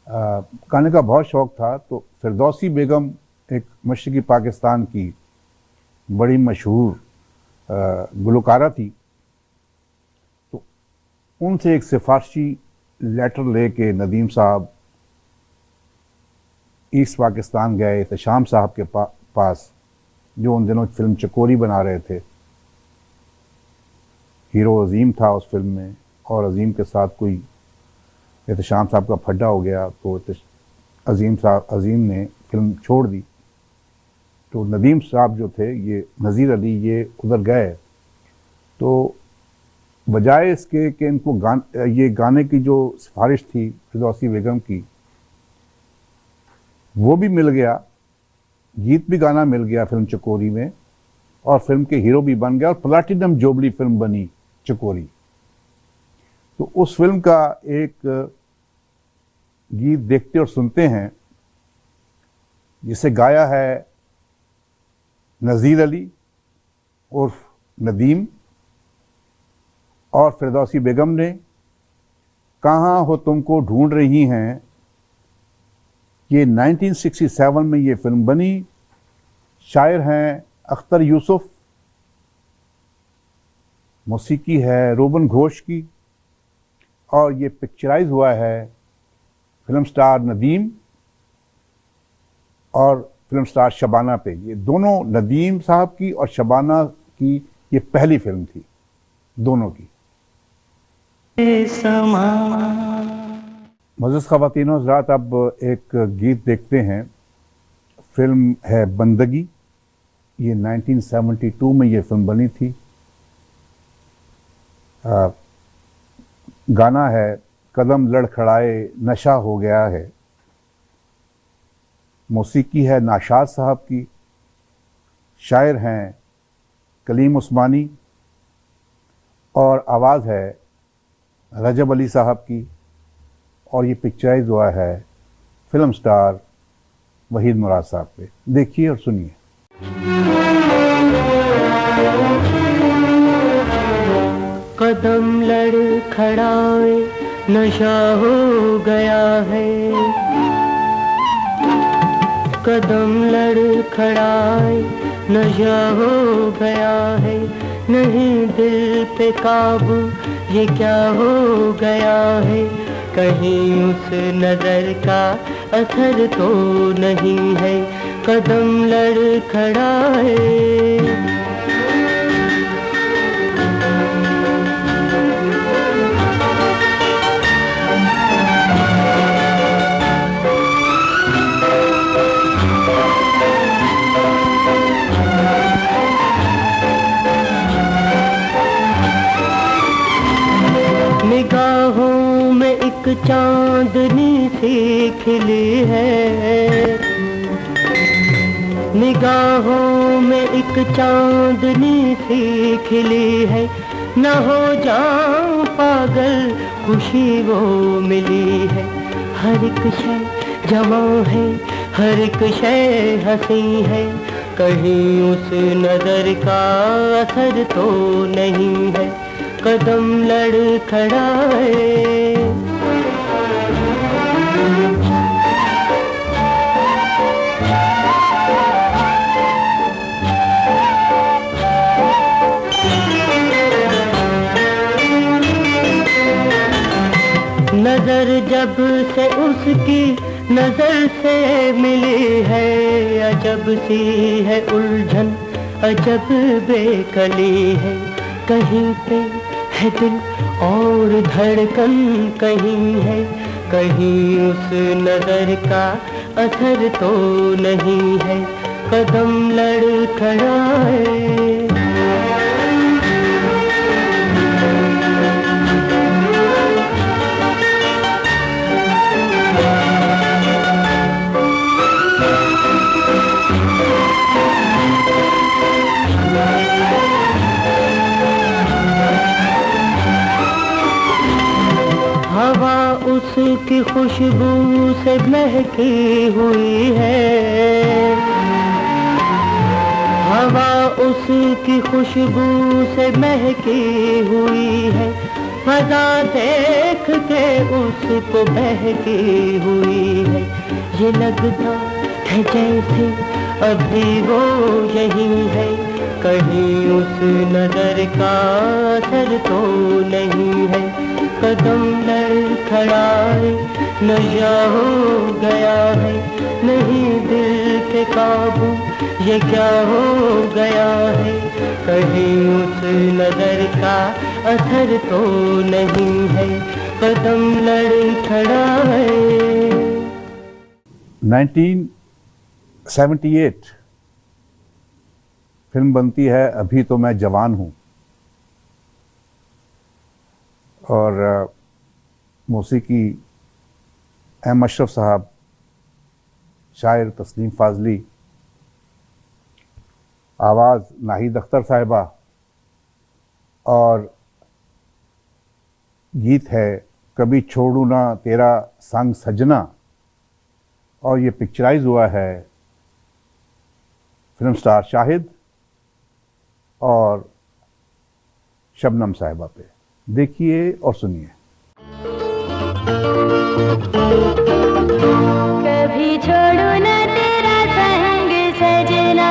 गाने का बहुत शौक़ था। तो फिरदौसी बेगम एक मशरक़ी पाकिस्तान की बड़ी मशहूर गुलकारा थी। तो उनसे एक सिफारशी लेटर लेके नदीम साहब ईस्ट पाकिस्तान गए एहतशाम साहब के पास, जो उन दिनों फिल्म चकोरी बना रहे थे। हीरो अजीम था उस फिल्म में, और अजीम के साथ कोई एहतशाम साहब का फड्डा हो गया तो अजीम ने फिल्म छोड़ दी। तो नदीम साहब जो थे, ये नज़ीर अली, ये उधर गए। तो बजाय इसके कि इनको ये गाने की जो सिफारिश थी फिरदौसी बेगम की, वो भी मिल गया, गीत भी गाना मिल गया फिल्म चकोरी में, और फिल्म के हीरो भी बन गया, और प्लैटिनम जोबली फिल्म बनी चकोरी। तो उस फिल्म का एक गीत देखते और सुनते हैं, जिसे गाया है नज़ीर अली उर्फ नदीम और फिरदौसी बेगम ने। कहाँ हो तुमको ढूंढ रही हैं। ये 1967 में ये फिल्म बनी। शायर हैं अख्तर यूसुफ, मौसीकी है रोबन घोष की, और ये पिक्चराइज हुआ है फिल्म स्टार नदीम और फिल्म स्टार शबाना पे। ये दोनों, नदीम साहब की और शबाना की, ये पहली फिल्म थी दोनों की। मज़ीद ख़वातीन हज़रात, अब एक गीत देखते हैं। फिल्म है बंदगी। ये 1972 में ये फिल्म बनी थी। गाना है कदम लड़खड़ाए नशा हो गया है। मौसीकी है नाशाद साहब की, शायर हैं कलीम उस्मानी, और आवाज़ है रजब अली साहब की, और ये पिक्चराइज हुआ है फिल्म स्टार वहीद मुराद साहब पे। देखिए और सुनिए। कदम लड़खड़ाए नशा हो गया है, कदम लड़खड़ाए नशा हो गया है, नहीं दिल पे काबू ये क्या हो गया है, कहीं उस नजर का असर तो नहीं है, कदम लड़खड़ाए। निगाहों में एक चांदनी सी खिली है, निगाहों में एक चांदनी सी खिली है, न हो जाऊं पागल खुशी वो मिली है, हर एक शय जमा है, हर एक शय हंसी है, कहीं उस नजर का असर तो नहीं है, कदम लड़खड़ाए। नजर जब से उसकी नजर से मिली है, अजब सी है उलझन अजब बेकली है, कहीं पे है दिल और धड़कन कहीं है, कहीं उस नजर का असर तो नहीं है, कदम लड़खड़ाए। उसकी खुशबू से महकी हुई है, हवा उसकी खुशबू से महकी हुई है, फजा देख के उसको बहकी हुई है। ये लगता है जैसे अभी वो यही है, कहीं उस नजर का असर तो नहीं है। कदम लड़खड़ाए नशा हो गया है, नहीं दिल पे काबू ये क्या हो गया है, कहीं उस नजर का असर तो नहीं है। कदम लड़खड़ाए। 1978 फिल्म बनती है अभी तो मैं जवान हूँ, और मौसीकी एम अशरफ साहब, शायर तस्लीम फाजली, आवाज़ नाहिद अख्तर साहिबा, और गीत है कभी छोड़ू ना तेरा संग सजना। और ये पिक्चराइज हुआ है फिल्म स्टार शाहिद और शबनम साहिबा पे। देखिए और सुनिए। कभी छोड़ू न तेरा संग सजना,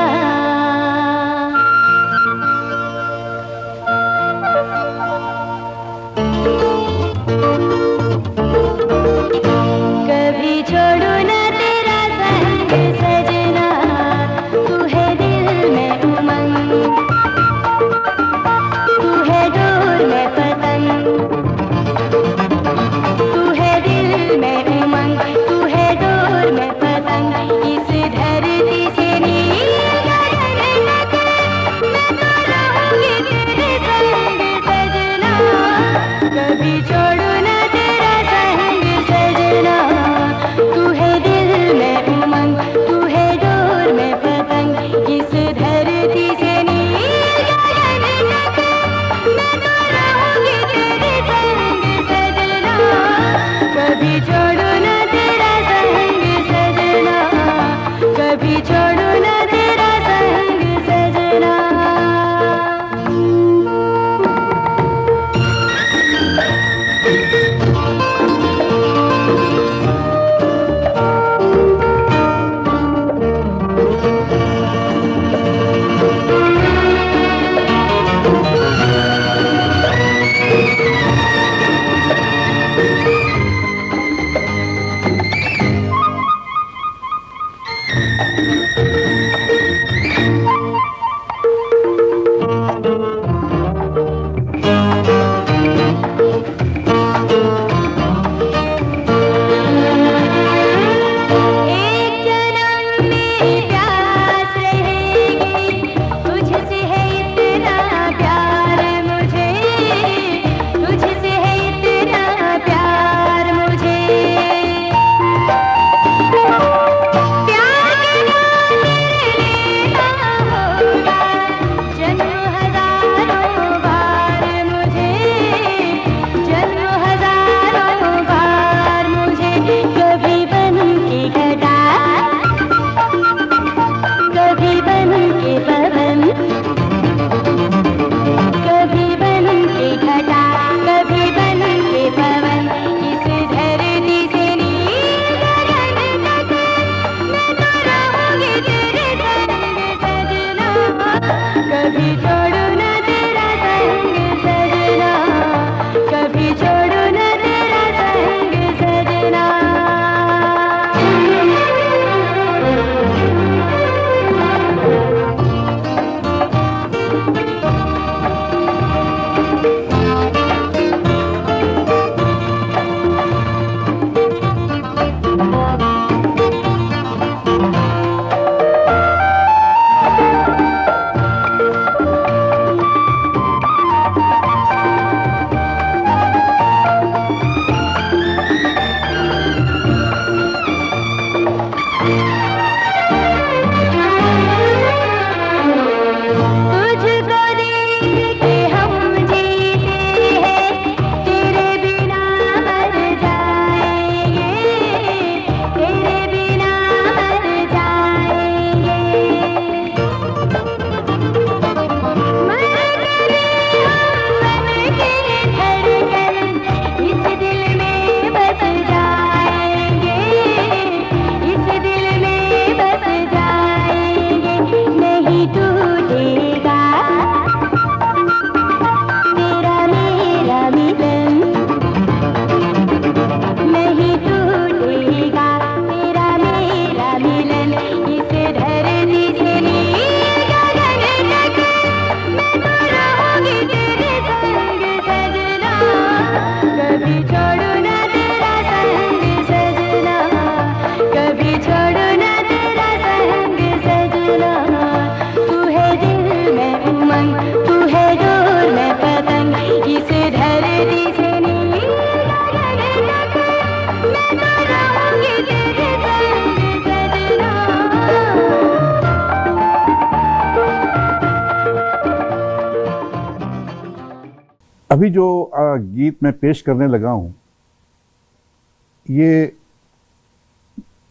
कभी छोड़ू न तेरा संग सजना, तू है दिल में उमंग, तू है डोर में पतंग, तू है दिल में उमंग। अभी जो गीत मैं पेश करने लगा हूँ, ये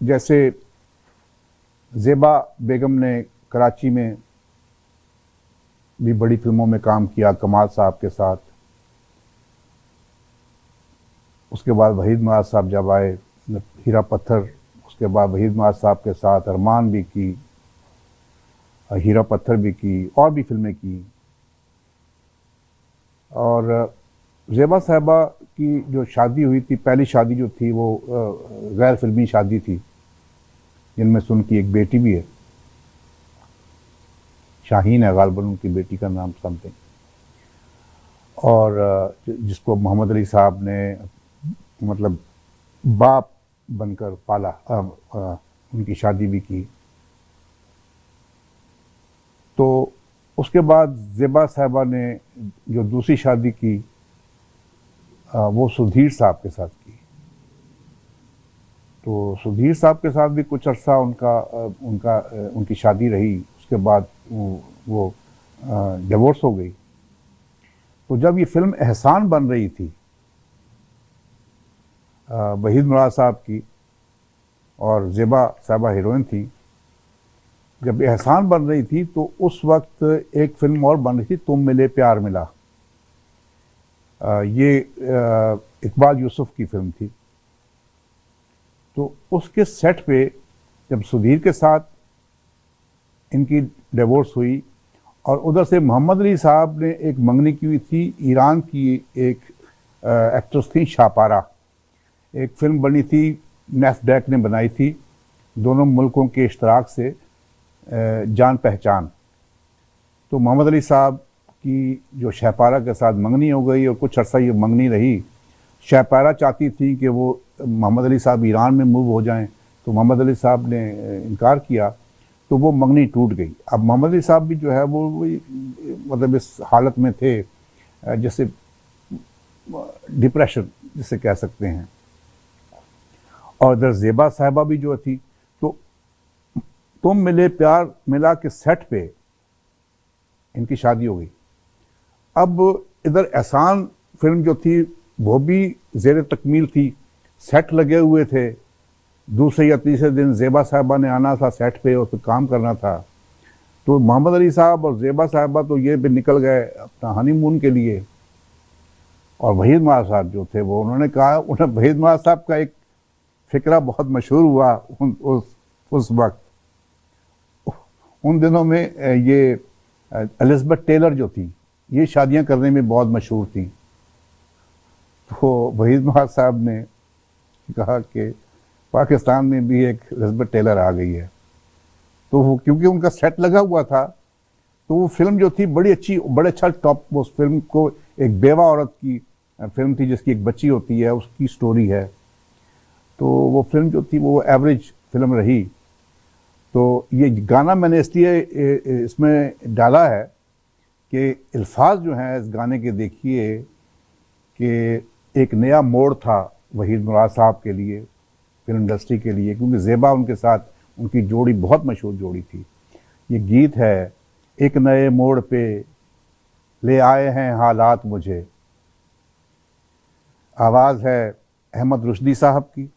जैसे ज़ेबा बेगम ने कराची में भी बड़ी फिल्मों में काम किया कमाल साहब के साथ, उसके बाद वहीद मुराद साहब जब आए, हीरा पत्थर, उसके बाद वहीद मुराद साहब के साथ अरमान भी की, हीरा पत्थर भी की, और भी फिल्में की। और ज़ेबा साहबा की जो शादी हुई थी, पहली शादी जो थी वो गैर फिल्मी शादी थी, जिनमें से उनकी एक बेटी भी है, शाहीन है गालिबन उनकी बेटी का नाम समथिंग, और जिसको मोहम्मद अली साहब ने मतलब बाप बनकर पाला, उनकी शादी भी की। तो उसके बाद ज़ेबा साहबा ने जो दूसरी शादी की वो सुधीर साहब के साथ की। तो सुधीर साहब के साथ भी कुछ अर्सा उनकी शादी रही, उसके बाद वो डिवोर्स हो गई। तो जब ये फिल्म एहसान बन रही थी वहीद मुराद साहब की, और ज़ेबा साहबा हीरोइन थी, जब एहसान बन रही थी तो उस वक्त एक फिल्म और बन रही थी, तुम मिले प्यार मिला। ये इकबाल यूसुफ की फिल्म थी। तो उसके सेट पे जब सुधीर के साथ इनकी डिवोर्स हुई, और उधर से मोहम्मद अली साहब ने एक मंगनी की हुई थी, ईरान की एक एक्ट्रेस थी शापारा, एक फिल्म बनी थी, नेफ्डेक ने बनाई थी, दोनों मुल्कों के इश्तराक से, जान पहचान। तो मोहम्मद अली साहब की जो शहपारा के साथ मंगनी हो गई, और कुछ अर्सा ये मंगनी रही। शहपारा चाहती थी कि वो मोहम्मद अली साहब ईरान में मूव हो जाएं, तो मोहम्मद अली साहब ने इनकार किया, तो वो मंगनी टूट गई। अब मोहम्मद अली साहब भी जो है वो मतलब इस हालत में थे जैसे डिप्रेशन जिसे कह सकते हैं। और इधर ज़ेबा साहबा भी जो थी, तो तुम मिले प्यार मिला के सेट पे इनकी शादी हो गई। अब इधर एहसान फिल्म जो थी वो भी ज़ेर तकमील थी, सेट लगे हुए थे, दूसरे या तीसरे दिन ज़ेबा साहबा ने आना था सेट पे और तो काम करना था। तो मोहम्मद अली साहब और ज़ेबा साहबा तो ये भी निकल गए अपना हनीमून के लिए, और वहीद मुराद साहब जो थे वो उन्होंने कहा, उन्हें वहीद मुराद साहब का एक फ़िक्रा बहुत मशहूर हुआ उस वक्त, उन दिनों में ये एलिज़ाबेथ टेलर जो थी, ये शादियां करने में बहुत मशहूर थी। तो वहीद मुराद साहब ने कहा कि पाकिस्तान में भी एक एलिज़ाबेथ टेलर आ गई है। तो वो क्योंकि उनका सेट लगा हुआ था, तो वो फिल्म जो थी बड़ी अच्छी, बड़े अच्छा टॉप, उस फिल्म को एक बेवा औरत की फिल्म थी जिसकी एक बच्ची होती है, उसकी स्टोरी है। तो वो फिल्म जो थी वो एवरेज फिल्म रही। तो ये गाना मैंने इसलिए इसमें डाला है कि अल्फाज जो हैं इस गाने के, देखिए कि एक नया मोड़ था वहीद मुराद साहब के लिए, फिल्म इंडस्ट्री के लिए, क्योंकि ज़ेबा उनके साथ उनकी जोड़ी बहुत मशहूर जोड़ी थी। ये गीत है, एक नए मोड़ पे ले आए हैं हालात मुझे, आवाज़ है अहमद रुश्दी साहब की,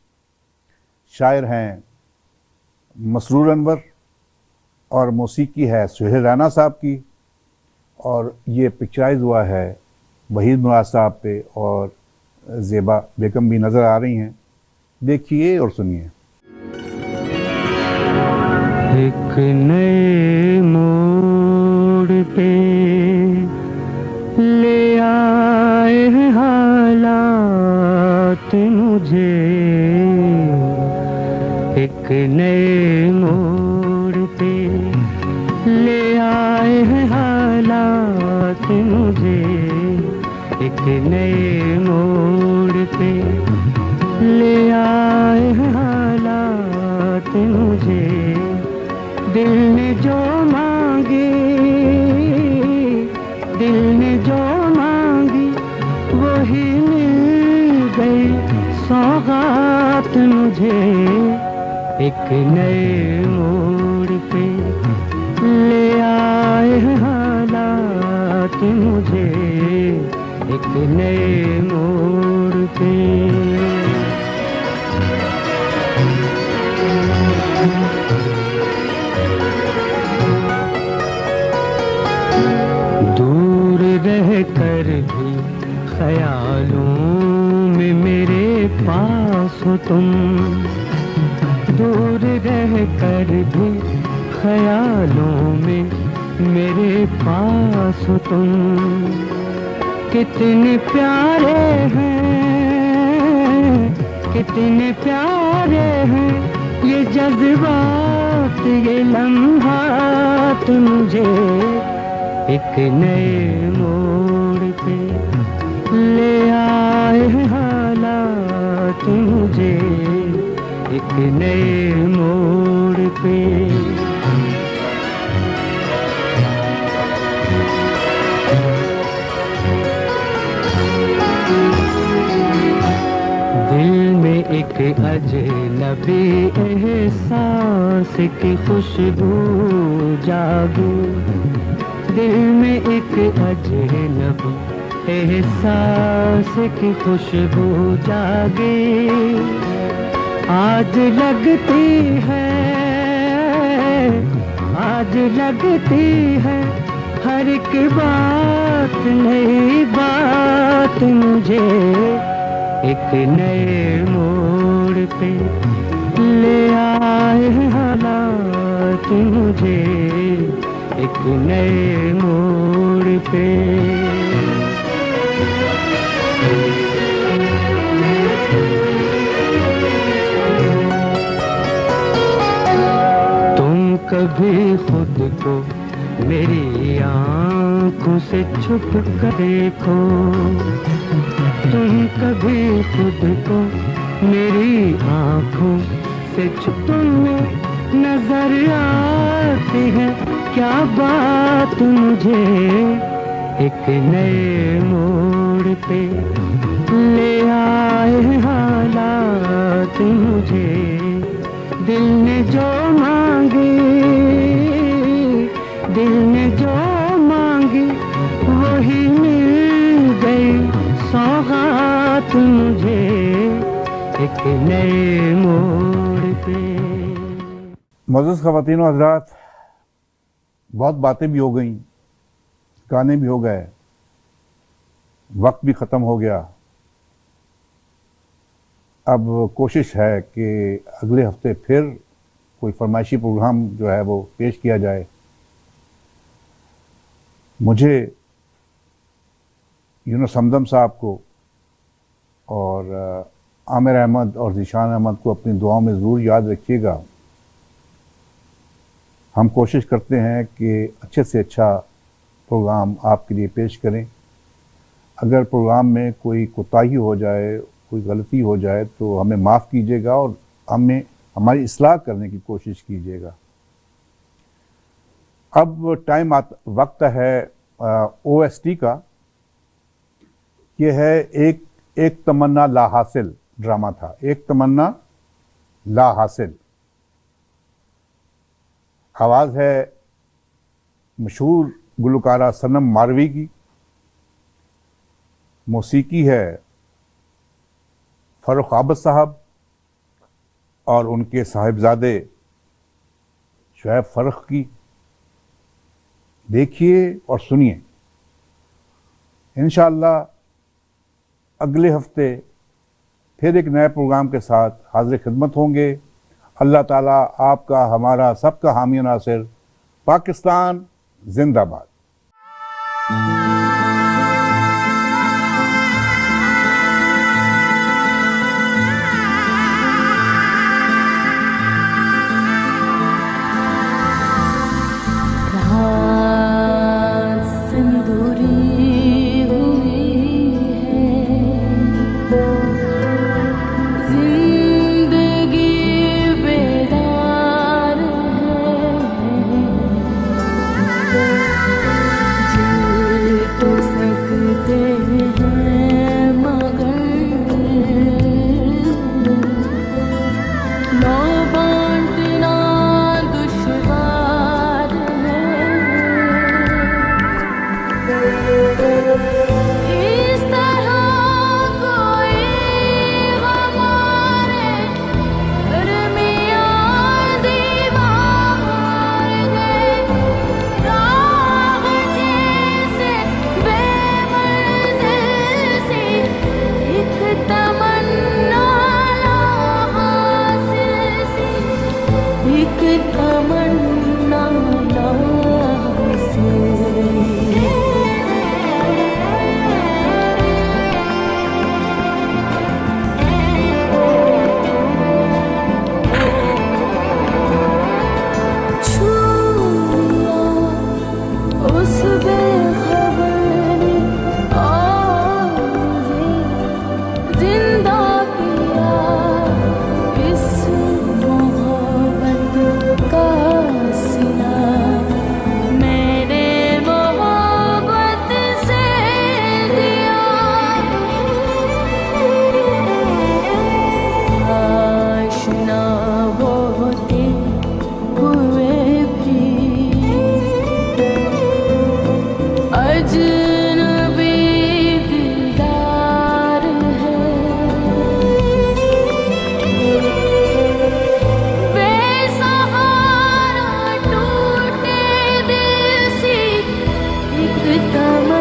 शायर हैं मसरूर अनवर, और मौसीकी है सुहेल राना साहब की, और ये पिक्चराइज हुआ है वहीद मुराद साहब पे, और ज़ेबा बेगम भी नज़र आ रही हैं। देखिए और सुनिए। एक नए मोड़ पे ले आए हैं हालात मुझे, एक नए मोड़ पे ले आए हैं हालात मुझे, एक नए मोड़ पे ले आए हैं हालात मुझे। दिल ने जो मांगे, दिल ने जो मांगी वही मिल गई सौगात मुझे, एक नए मोड़ पे ले आए हैं हालात मुझे, एक नए मोड़ पे। दूर रह कर भी ख्यालों में मेरे पास हो तुम, दूर रह कर भी ख्यालों में मेरे पास हो तुम। कितने प्यारे हैं, कितने प्यारे हैं ये जज्बात, ये लम्हात मुझे एक नए मोड़ पे ले आए हैं हालात मुझे एक नए मोड़ पे। दिल में एक अजनबी एहसास की खुशबू जागी, दिल में एक अजनबी एहसास की खुशबू जागी। आज लगती है, आज लगती है हर एक बात नई बात मुझे एक नए मोड़ पे ले आए हैं हालात मुझे एक नए मोड़ पे। तुम कभी खुद को मेरी आंखों से छुप कर देखो, तुम कभी खुद को मेरी आंखों से छुप में नजर आती है क्या बात मुझे एक नए मोड़ पे ले आए हैं हालात मुझे। दिल ने जो मांगी, दिल ने जो मांगी वही मिल गई सौगात मुझे एक नए मोड़ पे। मुअज़्ज़ज़ ख़वातीन व हज़रात, बहुत बातें भी हो गई, गाने भी हो गए, वक्त भी ख़त्म हो गया। अब कोशिश है कि अगले हफ्ते फिर कोई फरमाइशी प्रोग्राम जो है वो पेश किया जाए। मुझे यूनुस हमदम साहब को और आमिर अहमद और ज़ीशान अहमद को अपनी दुआओं में ज़रूर याद रखिएगा। हम कोशिश करते हैं कि अच्छे से अच्छा प्रोग्राम आपके लिए पेश करें। अगर प्रोग्राम में कोई कोताही हो जाए, कोई गलती हो जाए तो हमें माफ़ कीजिएगा और हमें हमारी इस्लाह करने की कोशिश कीजिएगा। अब वक्त है OST का। ये है एक तमन्ना ला हासिल ड्रामा था, एक तमन्ना ला हासिल। आवाज़ है मशहूर गुलकारा सनम मारवी की, मौसीकी है फ़र्रुख आबद साहब और उनके साहिबजादे शुएब फ़र्रुख की। देखिए और सुनिए। इंशाअल्लाह अगले हफ्ते फिर एक नए प्रोग्राम के साथ हाज़िर खिदमत होंगे। अल्लाह ताला आपका, हमारा, सबका हामी नासिर। पाकिस्तान जिंदाबाद। बेखबर ने और मुझे जिंदा किया इस मोहब्बत का सिला मैंने मोहब्बत से दिया आशना होते हुए भी अजनबी दिलदार है बेसहारा टूटे दिल सी एक तमन्ना